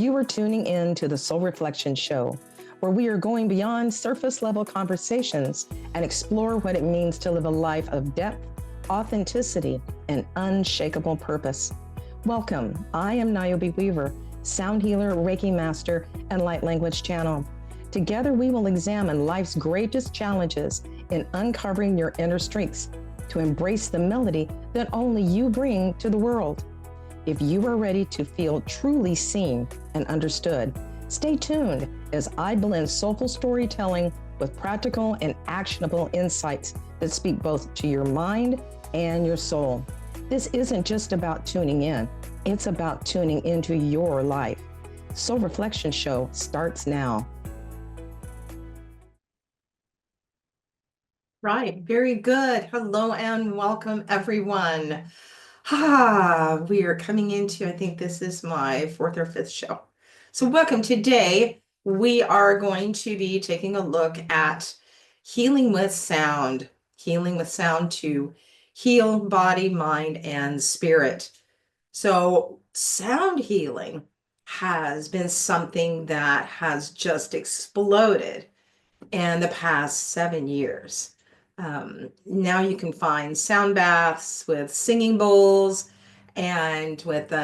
You are tuning in to the Soul Reflection Show, where we are going beyond surface level conversations and explore what it means to live a life of depth, authenticity, and unshakable purpose. Welcome. I am Niobe Weaver, sound healer, Reiki master, and light language channel. Together, we will examine life's greatest challenges in uncovering your inner strengths to embrace the melody that only you bring to the world. If you are ready to feel truly seen and understood, stay tuned as I blend soulful storytelling with practical and actionable insights that speak both to your mind and your soul. This isn't just about tuning in, it's about tuning into your life. Soul Reflection Show starts now. Right, very good. Hello and welcome, everyone. We are coming into, I think this is my fourth or fifth show. So welcome. Today, we are going to be taking a look at healing with sound to heal body, mind, and spirit. So sound healing has been something that has just exploded in the past 7 years. Now you can find sound baths with singing bowls and with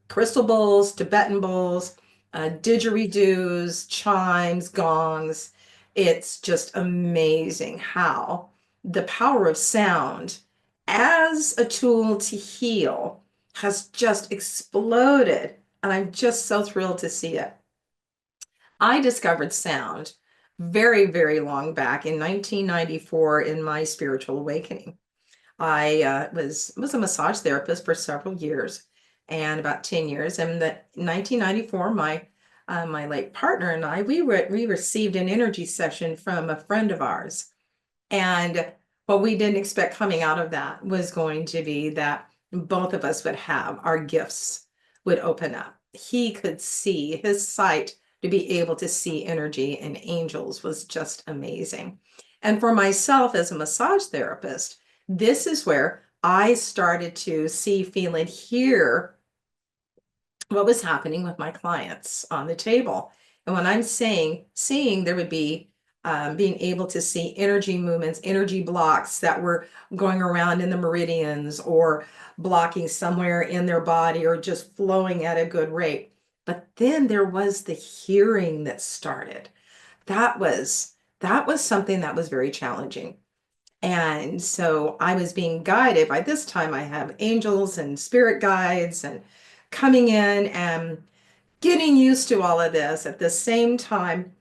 crystal bowls, Tibetan bowls, didgeridoos, chimes, gongs. It's just amazing how the power of sound as a tool to heal has just exploded. And I'm just so thrilled to see it. I discovered sound very, very long back in 1994 in my spiritual awakening. I was a massage therapist for several years and about 10 years. And in 1994, my late partner and I, we received an energy session from a friend of ours. And what we didn't expect coming out of that was going to be that both of us would have our gifts would open up. He could see, his sight to be able to see energy and angels was just amazing. And for myself as a massage therapist, this is where I started to see, feel, and hear what was happening with my clients on the table. And when I'm saying seeing, there would be being able to see energy movements, energy blocks that were going around in the meridians or blocking somewhere in their body or just flowing at a good rate. But then there was the hearing that started. That was something that was very challenging. And so I was being guided. By this time, I have angels and spirit guides and coming in and getting used to all of this at the same time,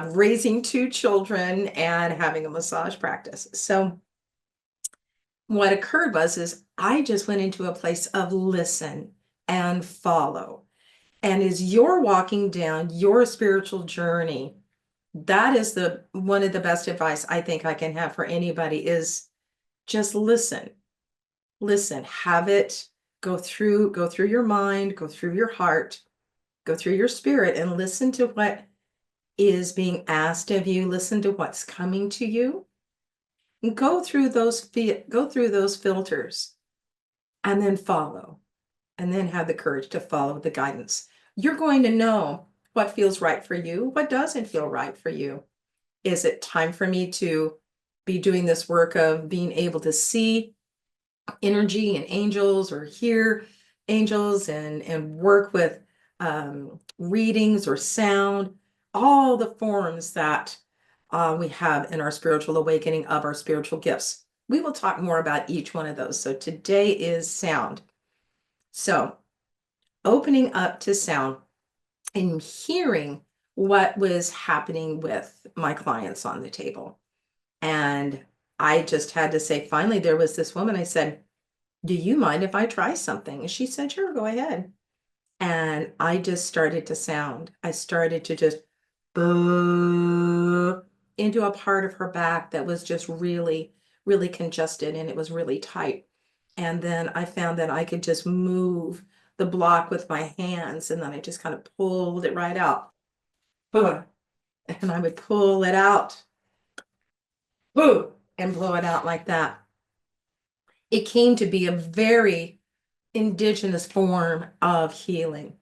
raising 2 children and having a massage practice. So what occurred is I just went into a place of listen and follow. And as you're walking down your spiritual journey, that is one of the best advice I think I can have for anybody is just listen. Listen, have it go through your mind, go through your heart, go through your spirit, and listen to what is being asked of you. Listen to what's coming to you. And go through those filters and then follow. And then have the courage to follow the guidance. You're going to know what feels right for you, what doesn't feel right for you. Is it time for me to be doing this work of being able to see energy and angels or hear angels and work with readings or sound, all the forms that we have in our spiritual awakening of our spiritual gifts. We will talk more about each one of those. So today is sound. So opening up to sound and hearing what was happening with my clients on the table. And I just had to say, finally, there was this woman, I said, do you mind if I try something? And she said, sure, go ahead. And I just started to sound. I started to just boo into a part of her back that was just really, really congested and it was really tight. And then I found that I could just move the block with my hands and then I just kind of pulled it right out. And I would pull it out and blow it out like that. It came to be a very indigenous form of healing.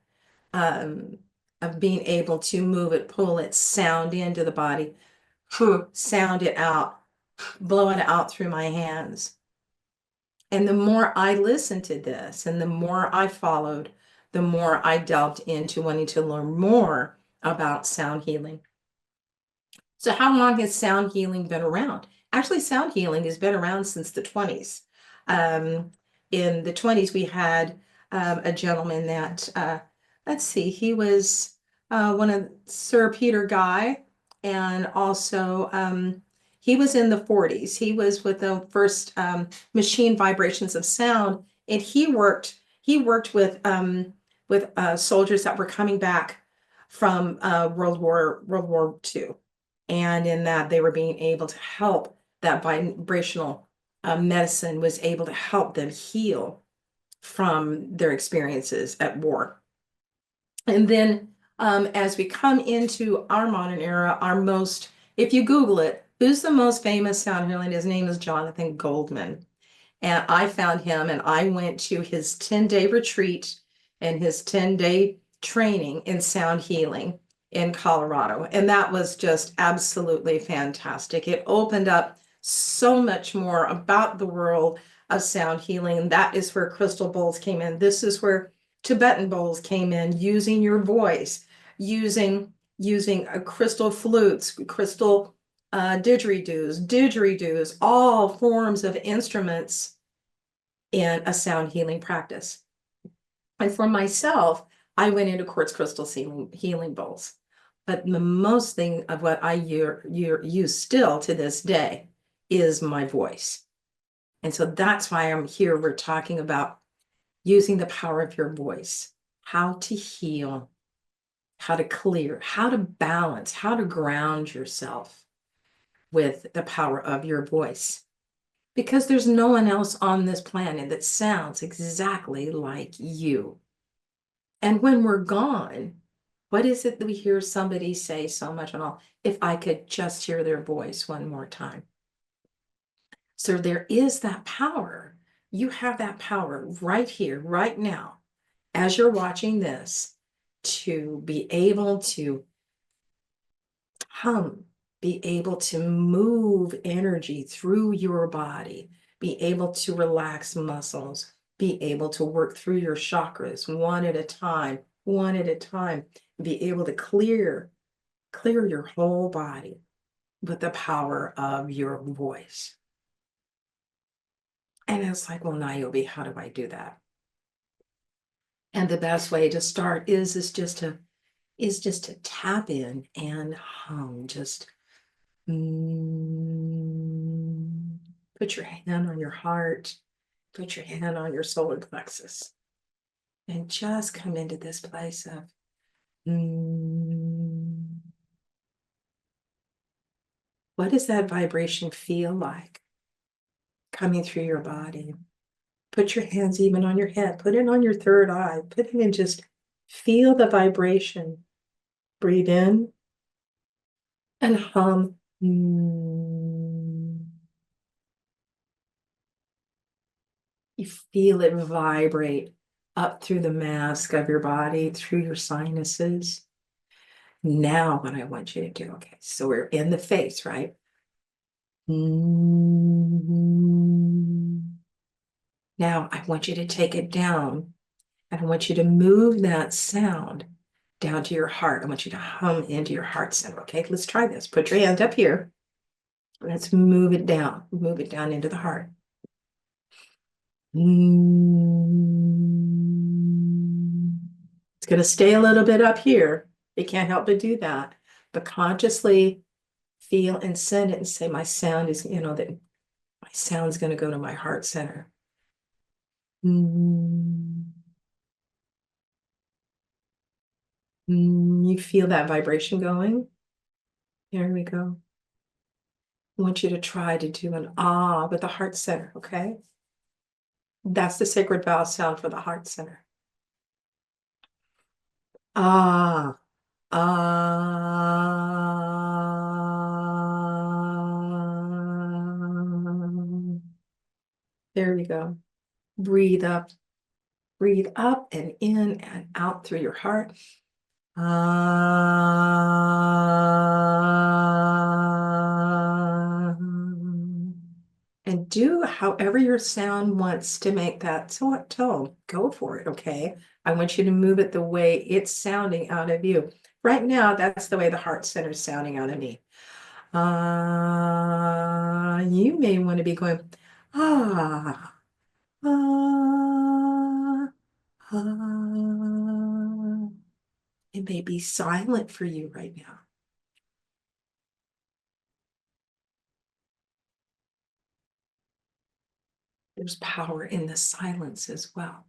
of being able to move it, pull it, sound into the body, sound it out, blow it out through my hands. And the more I listened to this and the more I followed, the more I delved into wanting to learn more about sound healing. So how long has sound healing been around? Actually, sound healing has been around since the 20s. In the 20s, we had a gentleman that, let's see, he was one of Sir Peter Guy, and also he was in the 40s. He was with the first machine vibrations of sound, and he worked with soldiers that were coming back from World War II. And in that, they were being able to help, that vibrational medicine was able to help them heal from their experiences at war. And then as we come into our modern era, if you Google it, who's the most famous sound healer? His name is Jonathan Goldman. And I found him and I went to his 10-day retreat and his 10-day training in sound healing in Colorado. And that was just absolutely fantastic. It opened up so much more about the world of sound healing. And that is where crystal bowls came in. This is where Tibetan bowls came in, using your voice, using crystal flutes, crystal didgeridoos, all forms of instruments in a sound healing practice. And for myself, I went into quartz crystal healing bowls. But the most thing of what I use still to this day is my voice. And so that's why I'm here. We're talking about using the power of your voice, how to heal, how to clear, how to balance, how to ground yourself with the power of your voice. Because there's no one else on this planet that sounds exactly like you. And when we're gone, what is it that we hear somebody say so much and all? If I could just hear their voice one more time. So there is that power. You have that power right here, right now, as you're watching this, to be able to hum, be able to move energy through your body, be able to relax muscles, be able to work through your chakras one at a time, be able to clear your whole body with the power of your voice. And it's like, well, Niobe, how do I do that? And the best way to start is just to tap in and hum, just put your hand on your heart, put your hand on your solar plexus, and just come into this place of what does that vibration feel like coming through your body? Put your hands even on your head, put it on your third eye, put it in, just feel the vibration. Breathe in and hum. You feel it vibrate up through the mask of your body, through your sinuses. Now, what I want you to do, okay, so we're in the face, right? Now, I want you to take it down, and I want you to move that sound down to your heart. I want you to hum into your heart center, okay? Let's try this. Put your hand up here. Let's move it down into the heart. It's going to stay a little bit up here. You can't help but do that. But consciously feel and send it and say, my sound is, that my sound's going to go to my heart center. You feel that vibration going? There we go. I want you to try to do an ah with the heart center, okay? That's the sacred vowel sound for the heart center. Ah, ah. There we go. Breathe up and in and out through your heart. Ah. And do however your sound wants to make that tone. Go for it, okay? I want you to move it the way it's sounding out of you. Right now, that's the way the heart center is sounding out of me. You may want to be going, ah, ah, ah. It may be silent for you right now. There's power in the silence as well.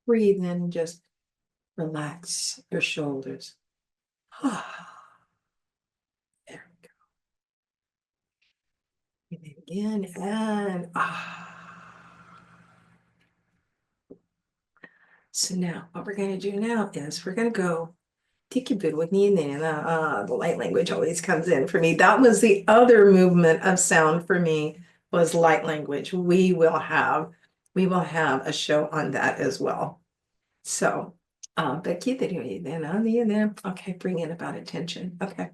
Breathe in and just relax your shoulders. There we go. Breathe in again and So now what we're going to do now is we're going to go the light language always comes in for me. That was the other movement of sound for me was light language. We will have a show on that as well. So, okay, bring in about attention. Okay.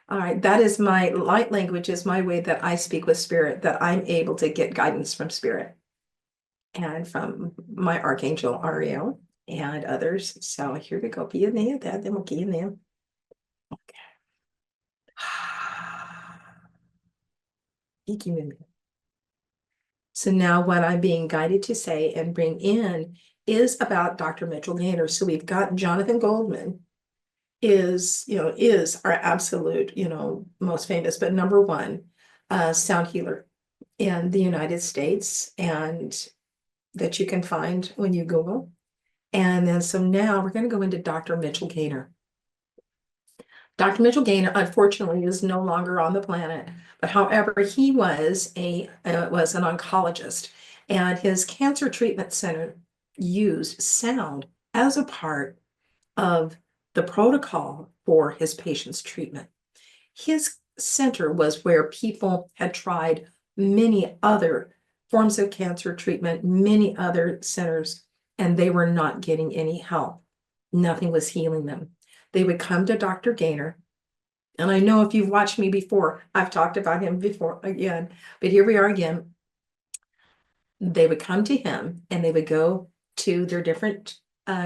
All right. That is my light language is my way that I speak with spirit, that I'm able to get guidance from spirit and from my archangel Ariel and others. So here we go. Be in there, that then we'll get in there. So now what I'm being guided to say and bring in is about Dr. Mitchell Gaynor. So we've got Jonathan Goldman is our absolute, most famous, but number one sound healer in the United States, and that you can find when you Google. And then so now we're going to go into Dr. Mitchell Gaynor. Dr. Mitchell Gaynor, unfortunately, is no longer on the planet, but however, he was an oncologist, and his cancer treatment center used sound as a part of the protocol for his patients' treatment. His center was where people had tried many other forms of cancer treatment, many other centers, and they were not getting any help. Nothing was healing them. They would come to Dr. Gaynor. And I know if you've watched me before, I've talked about him before again, but here we are again. They would come to him and they would go to their different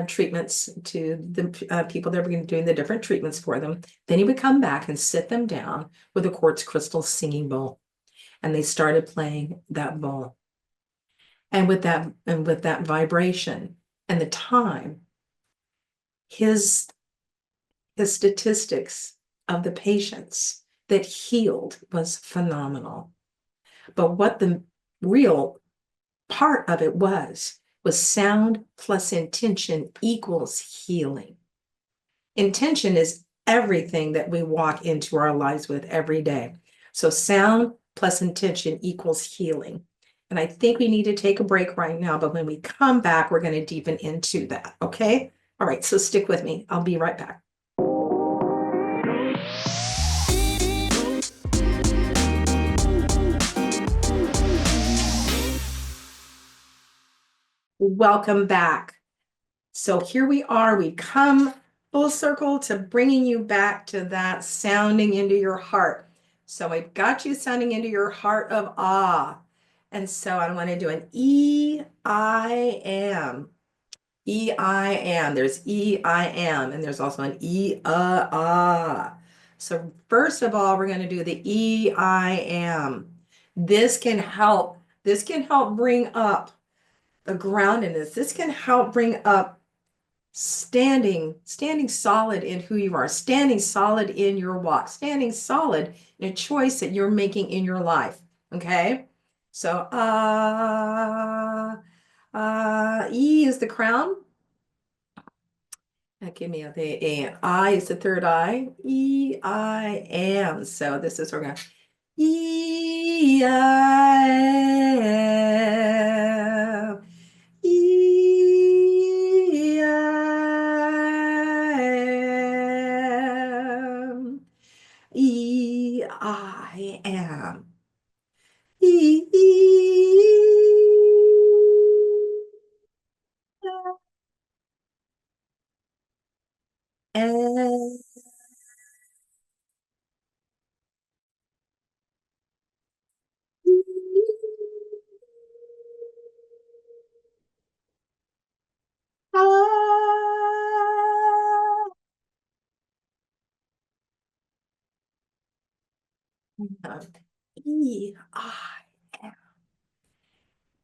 treatments, to the people that were doing the different treatments for them. Then he would come back and sit them down with a quartz crystal singing bowl. And they started playing that bowl. And with that vibration and the time, his statistics of the patients that healed was phenomenal. But what the real part of it was sound plus intention equals healing. Intention is everything that we walk into our lives with every day. So sound plus intention equals healing. And I think we need to take a break right now, but when we come back, we're going to deepen into that. Okay. All right. So stick with me. I'll be right back. Welcome back. So here we are. We come full circle to bringing you back to that sounding into your heart. So I've got you sounding into your heart of awe. And so I want to do an E-I-am. E-I-am. There's E-I-am, and there's also an E-ah. So first of all, we're going to do the E-I-am. This can help bring up the groundedness. This can help bring up standing solid in who you are, standing solid in your walk, standing solid in a choice that you're making in your life. Okay. So, E is the crown. Give me the I is the third eye. E-I-am. So this is, we're going to E-I-am. am. E, I am.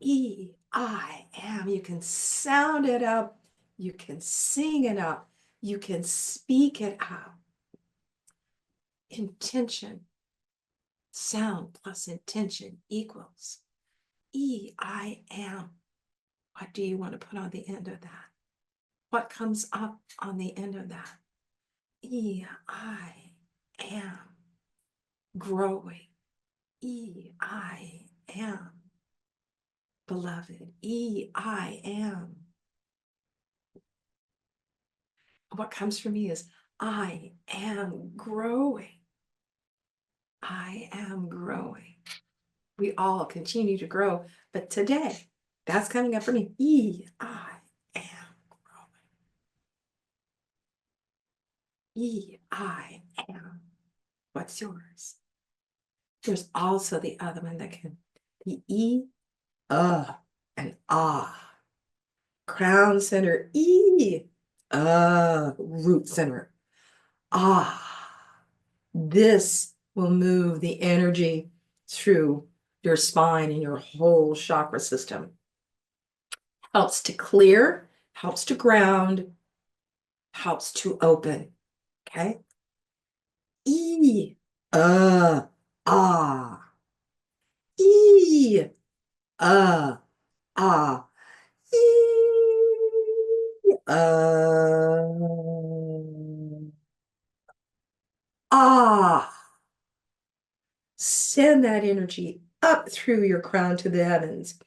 E, I am. You can sound it out. You can sing it out. You can speak it out. Intention, sound plus intention equals E, I am. What do you want to put on the end of that? What comes up on the end of that? E, I am growing. E, I am beloved. E, I am. What comes for me is I am growing. I am growing. We all continue to grow, but today, that's coming up for me. E, I am growing. E, I am. What's yours? There's also the other one that can be E, and ah. Crown center, E, root center, ah. This will move the energy through your spine and your whole chakra system. Helps to clear, helps to ground, helps to open. Okay? E, ah. E, ah. E, ah. Send that energy up through your crown to the heavens.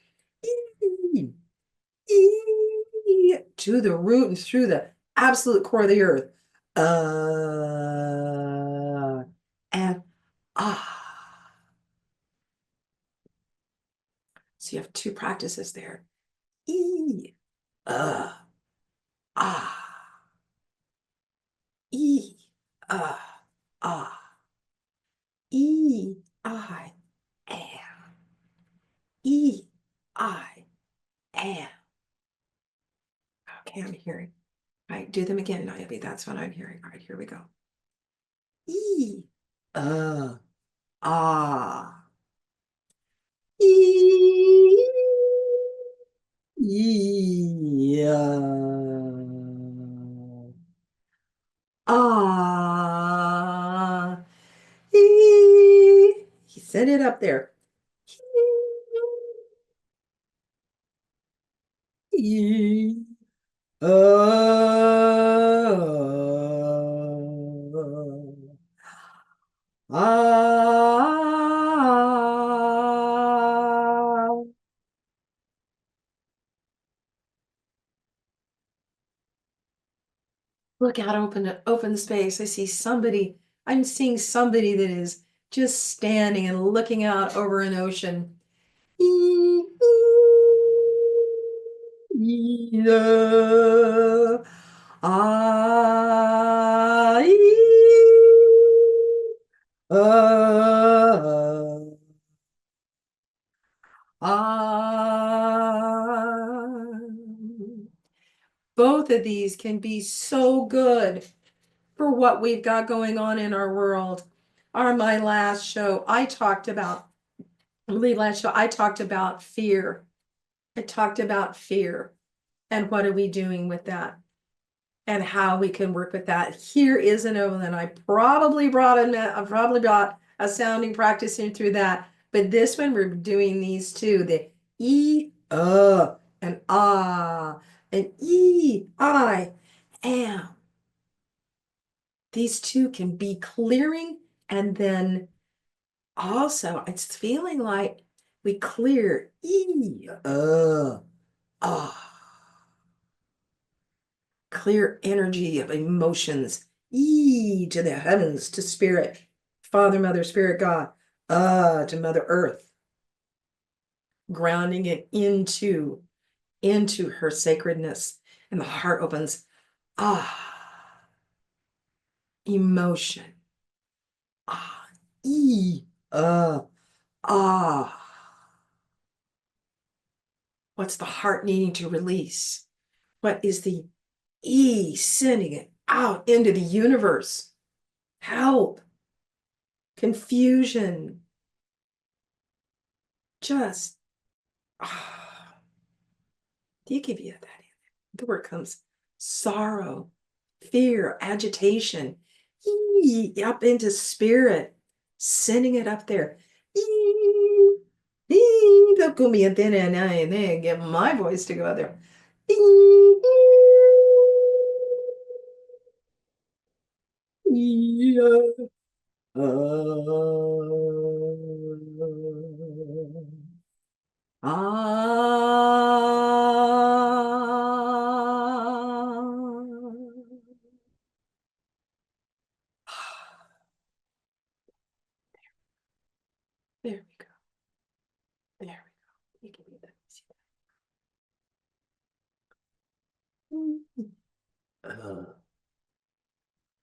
E, to the root and through the absolute core of the earth. And ah. So you have two practices there. E, ah. E, ah. E, I am. E, I am. Okay, I'm hearing. All right, do them again, Niobe. That's what I'm hearing. All right, here we go. E, ah. E, ah. E. He said it up there. E, ah. Look out, open space. I see somebody, I'm seeing somebody that is just standing and looking out over an ocean. Ah, both of these can be so good for what we've got going on in our world. My last show, I talked about fear. I talked about fear and what are we doing with that and how we can work with that. Here is an overland. I probably brought a sounding practice in through that, but this one we're doing these two, the E, and ah, and E, I am. These two can be clearing, and then also it's feeling like we clear E, ah. Clear energy of emotions, E to the heavens, to spirit, Father, Mother, Spirit, God, to Mother Earth, grounding it into her sacredness, and the heart opens, emotion, E, what's the heart needing to release? What is the E sending it out into the universe? Help, confusion, just, ah, do you give you that? The word comes sorrow, fear, agitation, up into spirit, sending it up there. And then get my voice to go out there. Yeah. There we go. There we go. You can do that.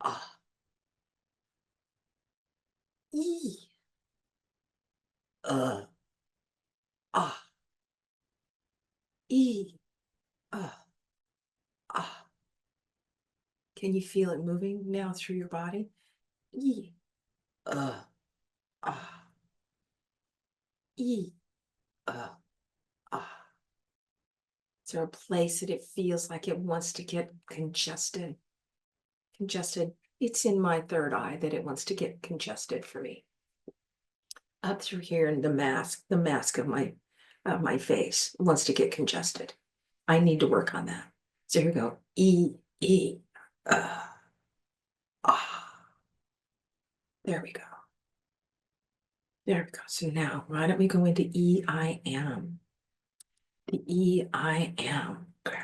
Ah, ee, ah, ee, ah, ah. Can you feel it moving now through your body? E, ah, e, ah. Is there a place that it feels like it wants to get congested? Congested. It's in my third eye that it wants to get congested for me. Up through here in the mask of my face wants to get congested. I need to work on that. So here we go. E, E, ah. There we go. There we go. So now, why don't we go into E, I am? The E, I am. Okay.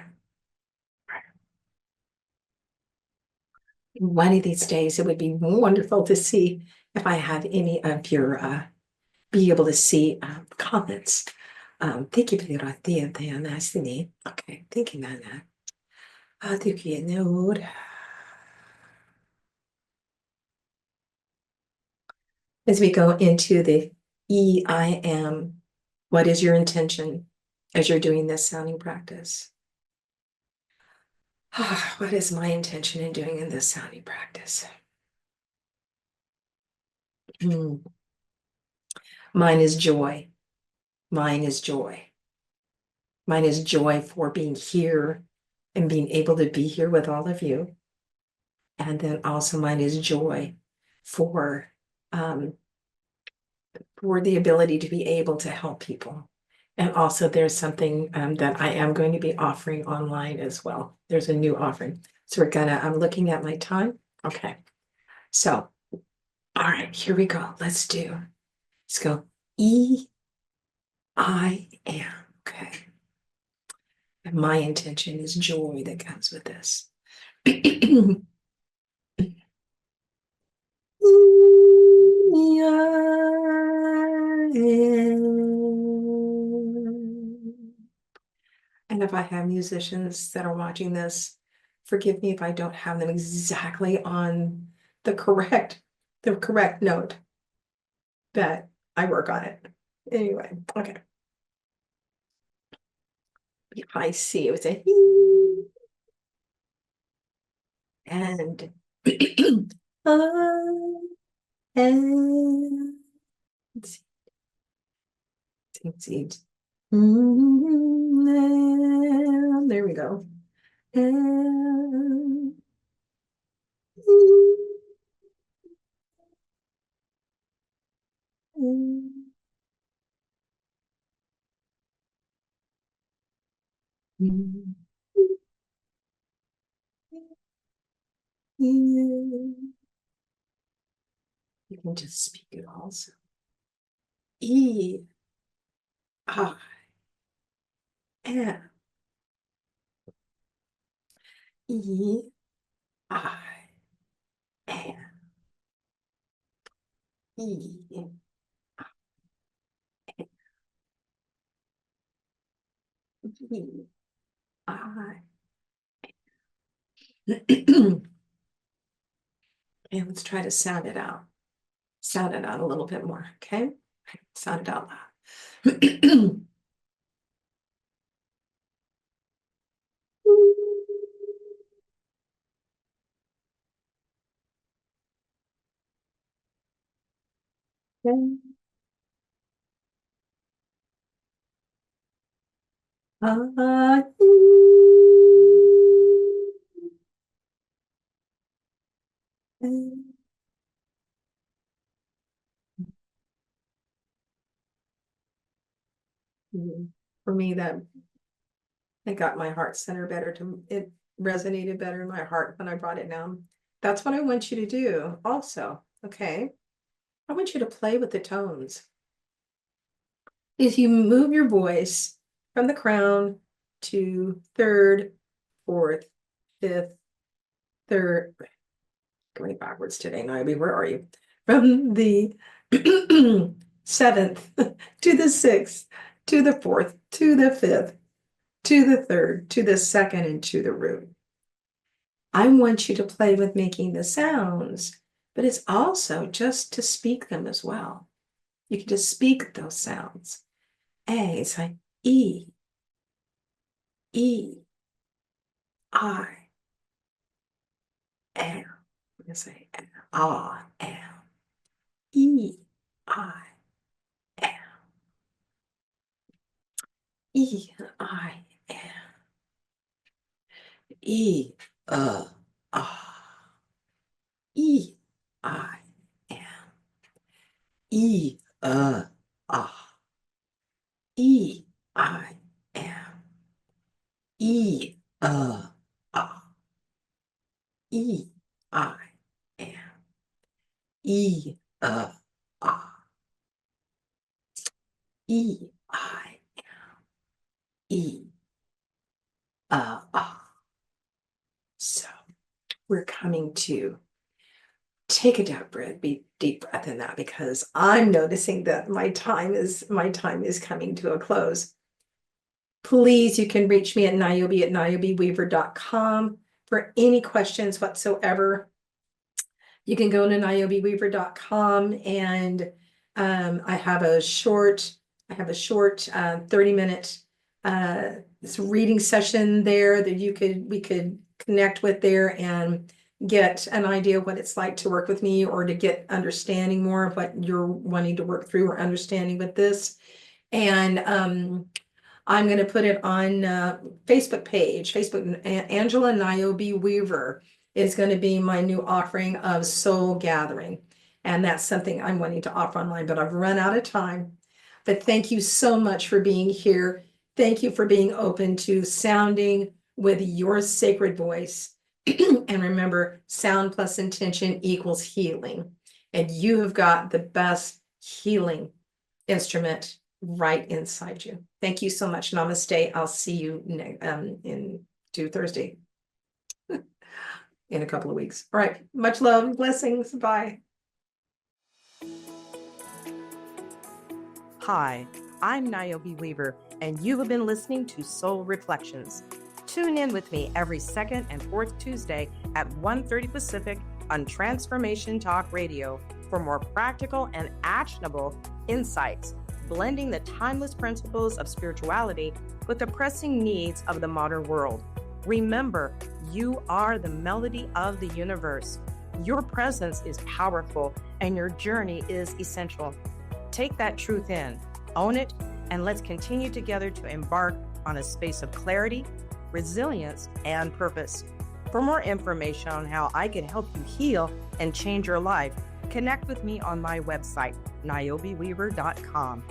One of these days, it would be wonderful to see if I have any of your, be able to see comments. Thank you for your idea, nice to meet. Okay, thinking on that. Tycker jag nog. As we go into the E, I am, what is your intention as you're doing this sounding practice? What is my intention in doing in this sounding practice? Mine is joy. Mine is joy. Mine is joy for being here and being able to be here with all of you. And then also mine is joy for the ability to be able to help people. And also there's something that I am going to be offering online as well. There's a new offering. So I'm looking at my time. Okay. So, all right, here we go. Let's go. E, I am. Okay. And my intention is joy that comes with this. And if I have musicians that are watching this, forgive me if I don't have them exactly on the correct note, that I work on it. Anyway, okay. I see it was a and and let's see. And there we go. And you can just speak it also. E, I am. E, I am. E, E, I. And let's try to sound it out. Sound it out a little bit more, okay? Sound it out loud. Ah, for me, that it got my heart center better. It resonated better in my heart when I brought it down. That's what I want you to do also. Okay. I want you to play with the tones. If you move your voice from the crown to third, fourth, fifth, third, going backwards today, Niobe, where are you? From the seventh to the sixth, to the fourth, to the fifth, to the third, to the second, and to the root. I want you to play with making the sounds, but it's also just to speak them as well. You can just speak those sounds. A, it's like E, E, I, am. I'm gonna say I am. E, I am. E, I am. E, ah. E, I am. E, ah. E, I am. E, ah. E, I am. E, ah. E, I am. E, ah. So we're coming to take a deep breath in that, because I'm noticing that my time is coming to a close. Please, you can reach me at niobeweaver.com for any questions whatsoever. You can go to niobeweaver.com, and I have a short 30-minute reading session there that we could connect with there and get an idea of what it's like to work with me, or to get understanding more of what you're wanting to work through or understanding with this. And I'm going to put it on Facebook page. Angela Niobe Weaver is going to be my new offering of Soul Gathering. And that's something I'm wanting to offer online, but I've run out of time. But thank you so much for being here. Thank you for being open to sounding with your sacred voice. And remember, sound plus intention equals healing. And you have got the best healing instrument right inside you. Thank you so much. Namaste. I'll see you in Thursday in a couple of weeks. All right. Much love. Blessings. Bye. Hi, I'm Niobe Weaver, and you have been listening to Soul Reflections. Tune in with me every second and fourth Tuesday at 1:30 Pacific on Transformation Talk Radio for more practical and actionable insights, blending the timeless principles of spirituality with the pressing needs of the modern world. Remember, you are the melody of the universe. Your presence is powerful, and your journey is essential. Take that truth in, own it, and let's continue together to embark on a space of clarity, resilience, and purpose. For more information on how I can help you heal and change your life, connect with me on my website, niobeweaver.com.